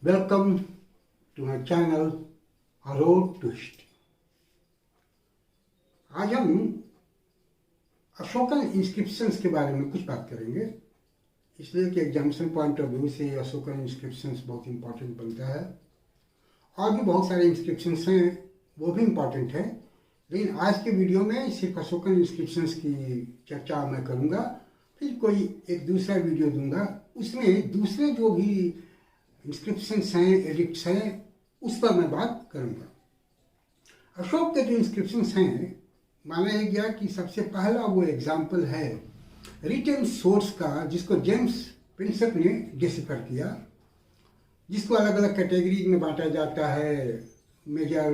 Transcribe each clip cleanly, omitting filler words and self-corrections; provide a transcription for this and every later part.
Welcome to my channel A Road to History। आज हम Ashokan inscriptions के बारे में कुछ बात करेंगे, इसलिए कि एग्जामिनेशन पॉइंट ऑफ व्यू से अशोकन इंस्क्रिप्शंस बहुत इंपॉर्टेंट बनता है। और भी बहुत सारे इंस्क्रिप्शंस हैं, वो भी इम्पॉर्टेंट है, लेकिन आज के वीडियो में सिर्फ अशोकन इंस्क्रिप्शंस की चर्चा मैं करूँगा। फिर कोई एक दूसरा वीडियो दूंगा, उसमें दूसरे जो भी इंस्क्रिप्शंस हैं, एडिक्ट्स हैं, उस पर मैं बात करूँगा। अशोक के जो इंस्क्रिप्शंस हैं, माना गया कि सबसे पहला वो एग्जाम्पल है रिटन सोर्स का, जिसको जेम्स प्रिंसेप ने डिसिफर किया, जिसको अलग अलग कैटेगरीज में बांटा जाता है। Major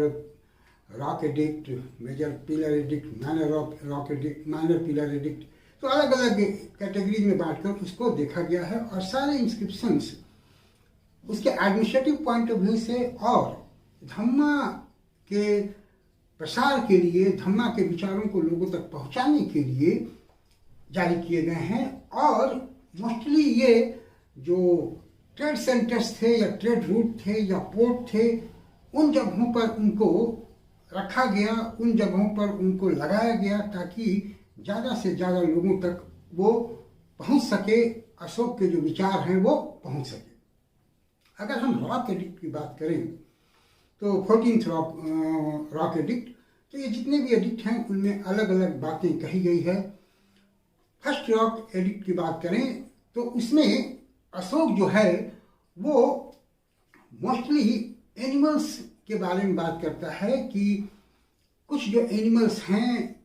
rock edict, major pillar edict, minor rock edict, minor pillar edict, तो अलग अलग कैटेगरीज में बांटकर उसको देखा गया है। और सारे इंस्क्रिप्शंस उसके एडमिनिस्ट्रेटिव पॉइंट ऑफ व्यू से और धम्मा के प्रसार के लिए, धम्मा के विचारों को लोगों तक पहुंचाने के लिए जारी किए गए हैं। और मोस्टली ये जो ट्रेड सेंटर्स थे या ट्रेड रूट थे या पोर्ट थे, उन जगहों पर उनको रखा गया, उन जगहों पर उनको लगाया गया ताकि ज़्यादा से ज़्यादा लोगों तक वो पहुंच सके, अशोक के जो विचार हैं वो पहुंच सके। अगर हम रॉक एडिक्ट की बात करें तो 14th रॉक एडिक्ट, तो ये जितने भी एडिक्ट हैं उनमें अलग अलग बातें कही गई है। फर्स्ट रॉक एडिक्ट की बात करें तो उसमें अशोक जो है वो मोस्टली एनिमल्स के बारे में बात करता है कि कुछ जो एनिमल्स हैं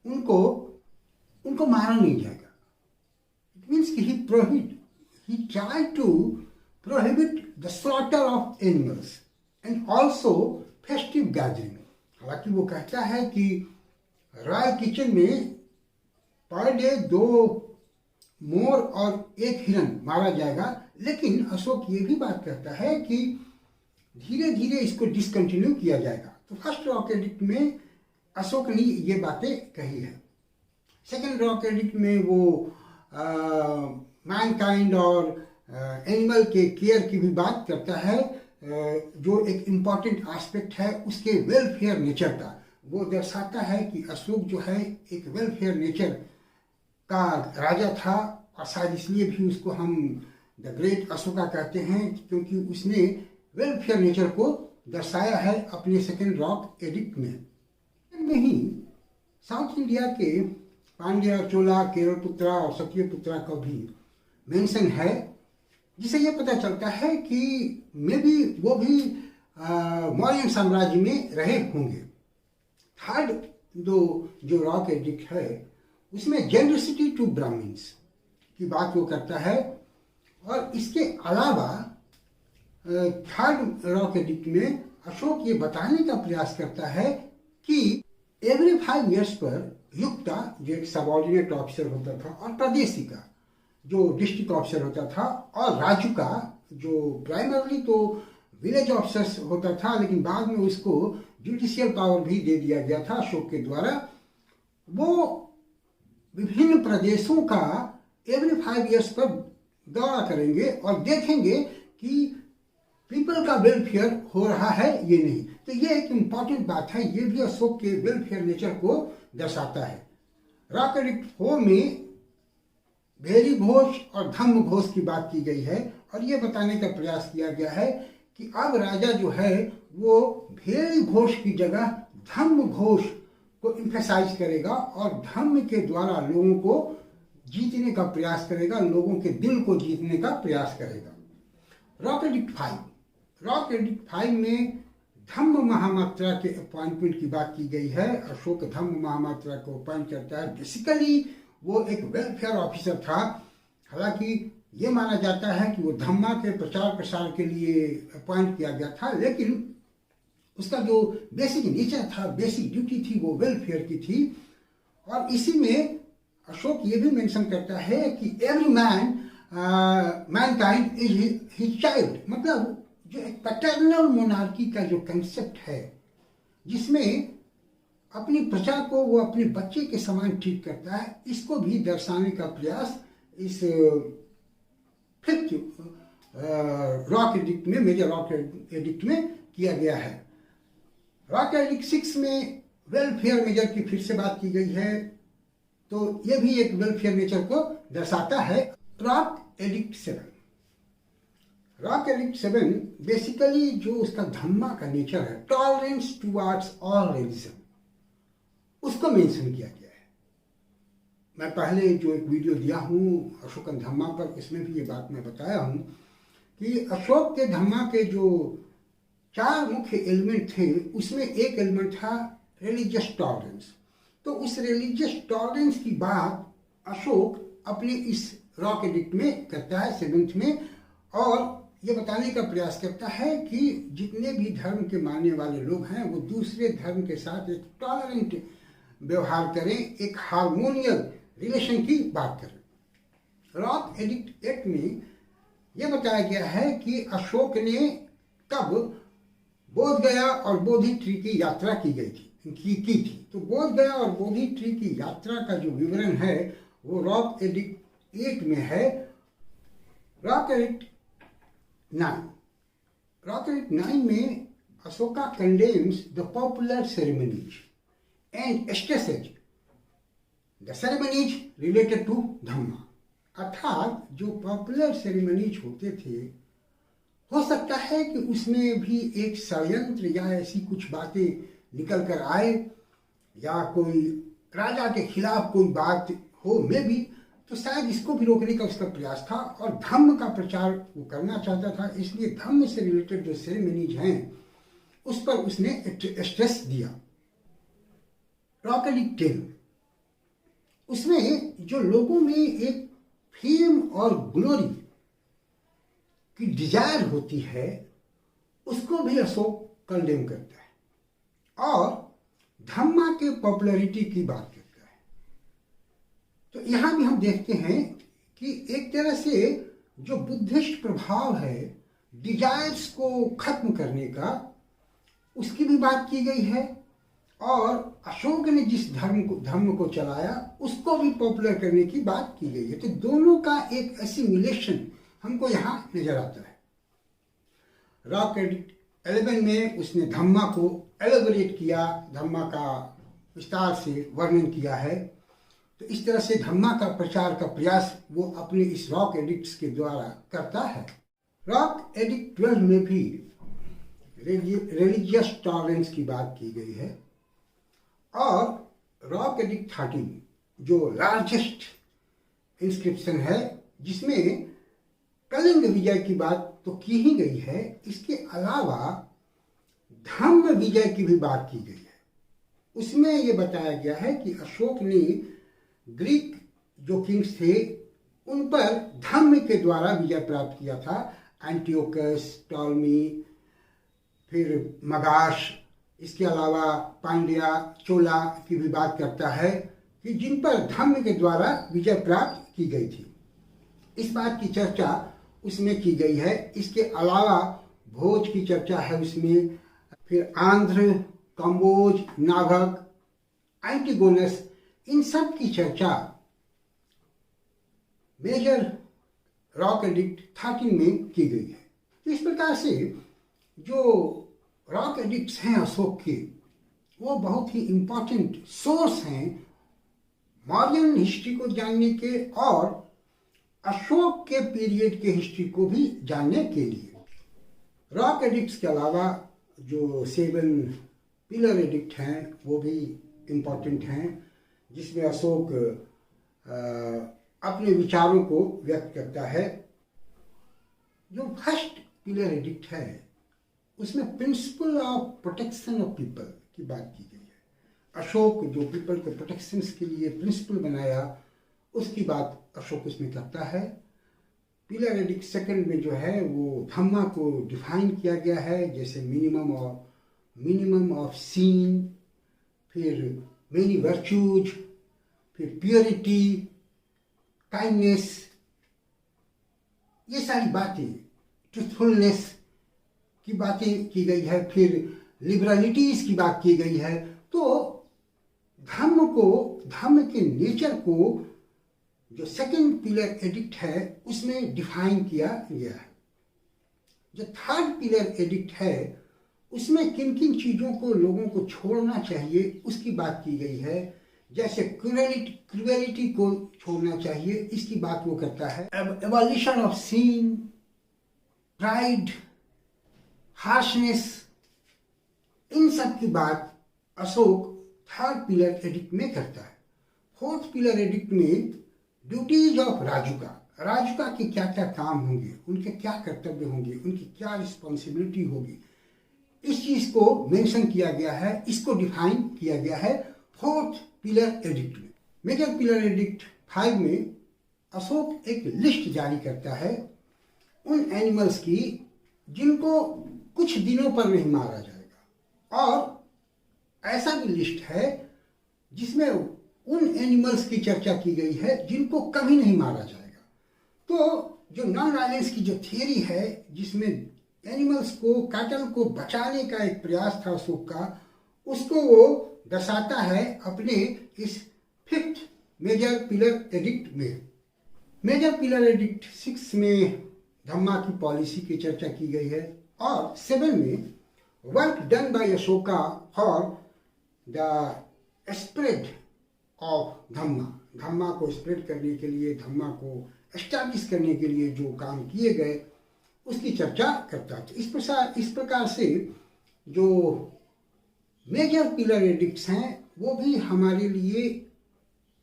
उनको मारा नहीं जाएगा। इट मीन्स कि he tried to prohibit the slaughter of animals and also festive gathering। हालांकि वो कहता है कि रॉयल किचन में पर डे 2 मोर और 1 हिरन मारा जाएगा, लेकिन अशोक ये भी बात कहता है कि धीरे धीरे इसको डिसकंटिन्यू किया जाएगा। तो फर्स्ट रॉक एडिक्ट में अशोक ने ये बातें कही है। सेकेंड रॉक एडिक्ट में वो मैनकाइंड और एनिमल के केयर की भी बात करता है, जो एक इम्पॉर्टेंट एस्पेक्ट है उसके वेलफेयर नेचर का। वो दर्शाता है कि अशोक जो है एक वेलफेयर नेचर का राजा था, और शायद इसलिए भी उसको हम द ग्रेट अशोका कहते हैं, क्योंकि उसने वेलफेयर नेचर को दर्शाया है अपने सेकेंड रॉक एडिक्ट में। ही साउथ इंडिया के पांड्या, चोला, केरलपुत्रा और सत्यपुत्रा का भी मेंशन है, जिसे यह पता चलता है कि मे बी वो भी मौर्य साम्राज्य में रहे होंगे। थर्ड जो रॉक एडिक्ट है उसमें जेनरसिटी टू ब्राह्मण्स की बात वो करता है। और इसके अलावा थर्ड रॉक एडिक्ट में अशोक ये बताने का प्रयास करता है कि एवरी 5 years पर युक्ता, जो एक सबऑर्डिनेट ऑफिसर होता था, और प्रदेशी का जो डिस्ट्रिक्ट ऑफिसर होता था, और राजू का जो प्राइमरली तो विलेज ऑफिसर होता था, लेकिन बाद में उसको जुडिशियल पावर भी दे दिया गया था अशोक के द्वारा। वो विभिन्न प्रदेशों का एवरी 5 years पर दौरा करेंगे और देखेंगे कि पीपल का वेलफेयर हो रहा है ये नहीं। तो ये एक इम्पॉर्टेंट बात है, ये भी अशोक के वेलफेयर नेचर को दर्शाता है। रॉक एडिक्ट 4 में भेरी घोष और धम्म घोष की बात की गई है, और ये बताने का प्रयास किया गया है कि अब राजा जो है वो भेरी घोष की जगह धम्म घोष को इम्फेसाइज करेगा और धम्म के द्वारा लोगों को जीतने का प्रयास करेगा, लोगों के दिल को जीतने का प्रयास करेगा। रॉक एडिक्ट 5 में धम्म महामात्रा के अपॉइंटमेंट की बात की गई है। अशोक धम्म महामात्रा को अपॉइंट करता है। बेसिकली वो एक वेलफेयर ऑफिसर था। हालांकि ये माना जाता है कि वो धम्मा के प्रचार प्रसार के लिए अपॉइंट किया गया था, लेकिन उसका जो बेसिक नेचर था, बेसिक ड्यूटी थी, वो वेलफेयर की थी। और इसी में अशोक ये भी मेंशन करता है कि every Mankind is his child, मतलब जो एक पैटर्नल मोनार्की का जो कंसेप्ट है, जिसमें अपनी प्रजा को वो अपने बच्चे के समान ट्रीट करता है, इसको भी दर्शाने का प्रयास इस 5th रॉक एडिक्ट में, मेजर रॉक एडिक्ट में किया गया है। रॉक एडिक्ट 6 में वेलफेयर मेजर की फिर से बात की गई है, तो यह भी एक वेलफेयर नेचर को दर्शाता है। Rock edict 7, rock edict 7 basically जो उसका धम्मा का नेचर है, टॉलरेंस टुवर्ड्स ऑल रिलीजन, उसको मेंशन किया गया है। मैं पहले जो एक वीडियो दिया हूँ अशोकन धम्मा पर, उसमें भी ये बात मैं बताया हूँ कि अशोक के धम्मा के जो 4 मुख्य एलिमेंट थे, उसमें एक एलिमेंट था रिलीजियस टॉलरेंस। तो उस रिलीजियस टॉलरेंस की बात अशोक अपने इस रॉक एडिक्ट में करता है 7th में, और ये बताने का प्रयास करता है कि जितने भी धर्म के मानने वाले लोग हैं वो दूसरे धर्म के साथ एक टॉलरेंट व्यवहार करें, एक हार्मोनियल रिलेशन की बात करें। रॉक एडिक्ट 8 में यह बताया गया है कि अशोक ने कब बोध गया और बोधि ट्री की यात्रा की थी। तो बोध गया और बोधि ट्री की यात्रा का जो विवरण है वो रॉक एडिक्ट 8 में है। रॉक एडिक्ट 9 में Ashoka condemns the popular ceremonies and stresses the ceremonies related to Dhamma, अर्थात जो पॉपुलर सेरेमनीज होते थे, हो सकता है कि उसमें भी एक षड्यंत्र या ऐसी कुछ बातें निकल कर आए, या कोई राजा के खिलाफ कोई बात हो में भी, तो शायद इसको भी रोकने का उसका प्रयास था और धम्म का प्रचार वो करना चाहता था। इसलिए धम्म से रिलेटेड जो सेरेमनीज हैं उस पर उसने स्ट्रेस दिया। रॉक एडिक्ट 10, उसमें जो लोगों में एक फेम और ग्लोरी की डिजायर होती है उसको भी अशोक कंडेम करता है और धम्मा के पॉपुलैरिटी की बात करता है। तो यहाँ भी हम देखते हैं कि एक तरह से जो बुद्धिस्ट प्रभाव है डिजायर्स को खत्म करने का, उसकी भी बात की गई है, और अशोक ने जिस धर्म को चलाया उसको भी पॉपुलर करने की बात की गई है। तो दोनों का एक एसिमिलेशन हमको यहाँ नजर आता है। रॉक एडिक्ट 11 में उसने धम्मा को एलेबोरेट किया, धम्मा का विस्तार से वर्णन किया है। तो इस तरह से धम्मा का प्रचार का प्रयास वो अपने इस रॉक एडिक्ट्स के द्वारा करता है। रॉक एडिक्ट 12 में भी रिलीजियस टॉलरेंस की बात की गई है, और रॉक एडिक्ट 13 जो लार्जेस्ट इंस्क्रिप्शन है, जिसमें कलिंग विजय की बात तो की ही गई है, इसके अलावा धम्म विजय की भी बात की गई है। उसमें ये बताया गया है कि अशोक ने ग्रीक जो किंग्स थे उन पर धम्म के द्वारा विजय प्राप्त किया था। एंटियोकस, टॉलमी, फिर मगाश, इसके अलावा पांड्या, चोला की भी बात करता है कि जिन पर धम्म के द्वारा विजय प्राप्त की गई थी। इस बात की चर्चा उसमें की गई है। इसके अलावा भोज की चर्चा है उसमें, फिर आंध्र, कंबोज, नाभक, एंटिगोनस, इन सब की चर्चा मेजर रॉक एडिक्ट 13 में की गई है। तो इस प्रकार से जो रॉक एडिक्ट्स हैं अशोक के, वो बहुत ही इम्पोर्टेंट सोर्स हैं मौर्यन हिस्ट्री को जानने के और अशोक के पीरियड के हिस्ट्री को भी जानने के लिए। रॉक एडिक्ट्स के अलावा जो 7 पिलर एडिक्ट हैं वो भी इम्पोर्टेंट हैं, जिसमें अशोक अपने विचारों को व्यक्त करता है। जो फर्स्ट पिलर एडिक्ट है उसमें principle of protection of people की बात की गई है। अशोक जो पीपल के प्रोटेक्शन के लिए प्रिंसिपल बनाया, उसकी बात अशोक उसमें करता है। पिलर एडिक्ट 2 में जो है वो धम्मा को डिफाइन किया गया है, जैसे मिनिमम ऑफ सीन, फिर मेनी वर्च्यूज, फिर प्योरिटी, काइंडनेस, ये सारी बातें, ट्रूथफुलनेस की बातें की गई है, फिर लिबरलिटीज की बात की गई है। तो धम्म के नेचर को जो 2nd पिलर एडिक्ट है उसमें डिफाइन किया गया है। जो थर्ड पिलर एडिक्ट है उसमें किन किन चीज़ों को लोगों को छोड़ना चाहिए उसकी बात की गई है। जैसे क्रुएलिटी को छोड़ना चाहिए, इसकी बात वो करता है। Evolution of sin, pride, harshness, इन सब की बात अशोक थर्ड पिलर एडिक्ट में करता है। फोर्थ पिलर एडिक्ट में ड्यूटीज ऑफ राजुका के क्या क्या काम होंगे, उनके क्या कर्तव्य होंगे, उनकी क्या रिस्पॉन्सिबिलिटी होगी, इस चीज को मेंशन किया गया है, इसको डिफाइन किया गया है फोर्थ पिलर एडिक्ट में। मेजर पिलर एडिक्ट 5 में अशोक एक लिस्ट जारी करता है उन एनिमल्स की जिनको कुछ दिनों पर नहीं मारा जाएगा, और ऐसा भी लिस्ट है जिसमें उन एनिमल्स की चर्चा की गई है जिनको कभी नहीं मारा जाएगा। तो जो नॉन वायलेंस की जो थियरी है, जिसमें एनिमल्स को, कैटल को बचाने का एक प्रयास था अशोक का, उसको वो दर्शाता है अपने इस फिफ्थ मेजर पिलर एडिक्ट में। मेजर पिलर एडिक्ट 6 में धम्मा की पॉलिसी की चर्चा की गई है, और 7 में work done by Ashoka for the spread of Dhamma को स्प्रेड करने के लिए, धम्मा को एस्टैब्लिश करने के लिए जो काम किए गए उसकी चर्चा करता है। इस प्रकार से जो मेजर पिलर एडिक्ट्स हैं वो भी हमारे लिए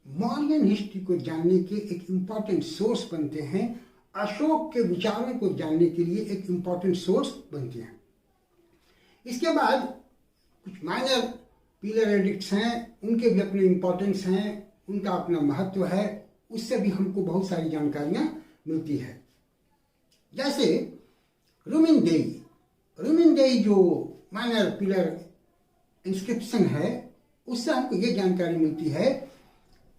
मौर्यन हिस्ट्री को जानने के एक इम्पॉर्टेंट सोर्स बनते हैं, अशोक के विचारों को जानने के लिए एक इम्पॉर्टेंट सोर्स बनते हैं। इसके बाद कुछ माइनर पिलर एडिक्ट्स हैं, उनके भी अपने इम्पोर्टेंस हैं, उनका अपना महत्व है, उससे भी हमको बहुत सारी जानकारियां मिलती है। जैसे रुमिनदेई जो माइनर पिलर इंस्क्रिप्शन है, उससे हमको ये जानकारी मिलती है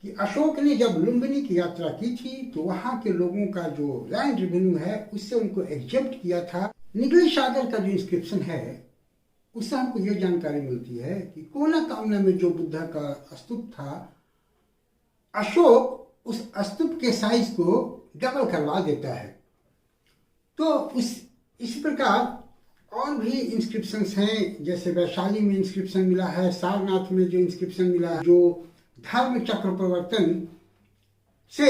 कि अशोक ने जब लुम्बिनी की यात्रा की थी तो वहाँ के लोगों का जो लैंड रेवेन्यू है उससे उनको एग्जेप्ट किया था। निगली सागर का जो इंस्क्रिप्शन है उससे हमको ये जानकारी मिलती है कि कोनाकामना में जो बुद्धा का स्तूप था, अशोक उस स्तूप के साइज को डबल करवा देता है। तो इस प्रकार और भी इंस्क्रिप्शंस हैं, जैसे वैशाली में इंस्क्रिप्शन मिला है, सारनाथ में जो इंस्क्रिप्शन मिला है जो धर्म चक्र प्रवर्तन से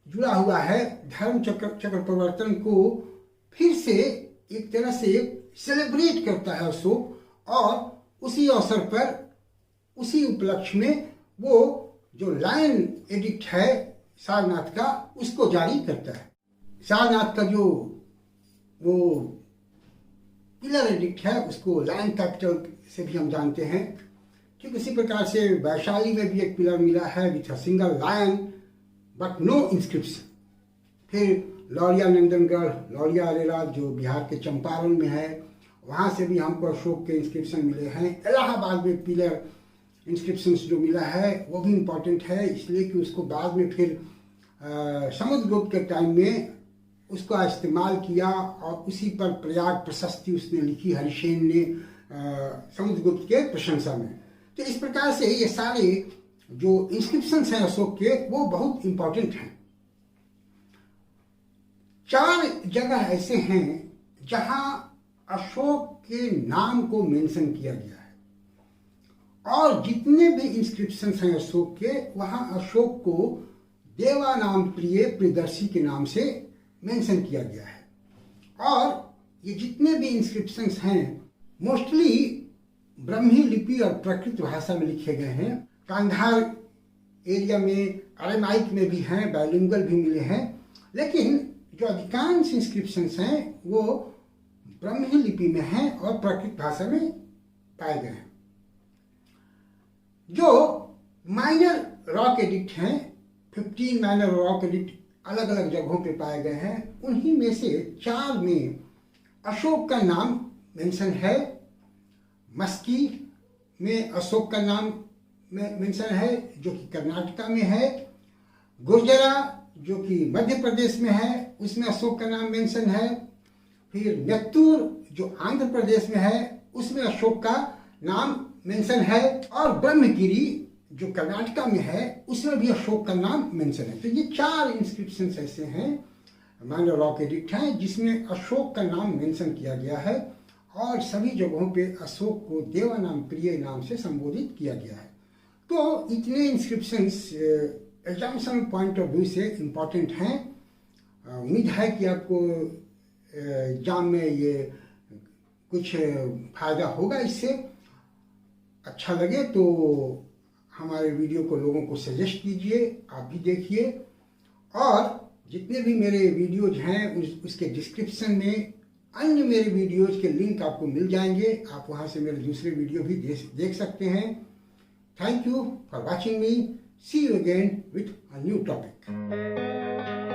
जुड़ा हुआ है, धर्म चक्र प्रवर्तन को फिर से एक तरह से सेलिब्रेट करता है अशोक, और उसी अवसर पर, उसी उपलक्ष्य में वो जो लायन एडिक्ट है सारनाथ का उसको जारी करता है। सारनाथ का जो वो पिलर एडिक्ट है उसको लायन कैपिटल से भी हम जानते हैं। ठीक उसी प्रकार से वैशाली में भी एक पिलर मिला है with a single lion but no inscription. फिर लौरिया नंदनगढ़, लौरिया अरेरा जो बिहार के चंपारण में है, वहाँ से भी हमको अशोक के इंस्क्रिप्शन मिले हैं। इलाहाबाद में पिलर इंस्क्रिप्शंस जो मिला है वो भी इम्पॉर्टेंट है, इसलिए कि उसको बाद में फिर समुद्रगुप्त के टाइम में उसका इस्तेमाल किया, और उसी पर प्रयाग प्रशस्ति उसने लिखी हरिसेन ने समुद्रगुप्त के प्रशंसा में। तो इस प्रकार से ये सारे जो इंस्क्रिप्शंस हैं अशोक के वो बहुत इम्पॉर्टेंट हैं। 4 जगह ऐसे हैं जहां अशोक के नाम को मेंशन किया गया है, और जितने भी इंस्क्रिप्शंस हैं अशोक के, वहां अशोक को देवा नाम प्रिय प्रियदर्शी के नाम से मेंशन किया गया है। और ये जितने भी इंस्क्रिप्शंस हैं मोस्टली ब्रह्मी लिपि और प्राकृत भाषा में लिखे गए हैं। कांधार एरिया में, अरेमाइक में भी हैं, बाइलिंगुअल भी मिले हैं, लेकिन जो अधिकांश इंस्क्रिप्शंस हैं वो ब्रह्मी लिपि में हैं और प्राकृत भाषा में पाए गए हैं। जो माइनर रॉक एडिक्ट हैं, 15 माइनर रॉक एडिक्ट अलग अलग जगहों पे पाए गए हैं, उन्हीं में से 4 में अशोक का नाम मेंशन है। मस्की में अशोक का नाम मेंशन है जो कि कर्नाटका में है। गुर्जरा जो कि मध्य प्रदेश में है उसमें अशोक का नाम मेंशन है। फिर नेत्तूर जो आंध्र प्रदेश में है उसमें अशोक का नाम मेंशन है, और ब्रह्मगिरी जो कर्नाटका में है उसमें भी अशोक का नाम मेंशन है। तो ये 4 इंस्क्रिप्शंस ऐसे हैं माइनर रॉक एडिक्ट हैं, जिसमें अशोक का नाम मेंशन किया गया है और सभी जगहों पे अशोक को देवानाम प्रिय नाम से संबोधित किया गया है। तो इतने inscriptions examination point of view से इम्पॉर्टेंट हैं। उम्मीद है कि आपको एग्जाम में ये कुछ फायदा होगा। इससे अच्छा लगे तो हमारे वीडियो को लोगों को सजेस्ट कीजिए, आप भी देखिए। और जितने भी मेरे वीडियोज हैं उसके डिस्क्रिप्शन में अन्य मेरे वीडियोज के लिंक आपको मिल जाएंगे, आप वहाँ से मेरे दूसरे वीडियो भी देख सकते हैं। Thank you for watching me. See you again with a new topic.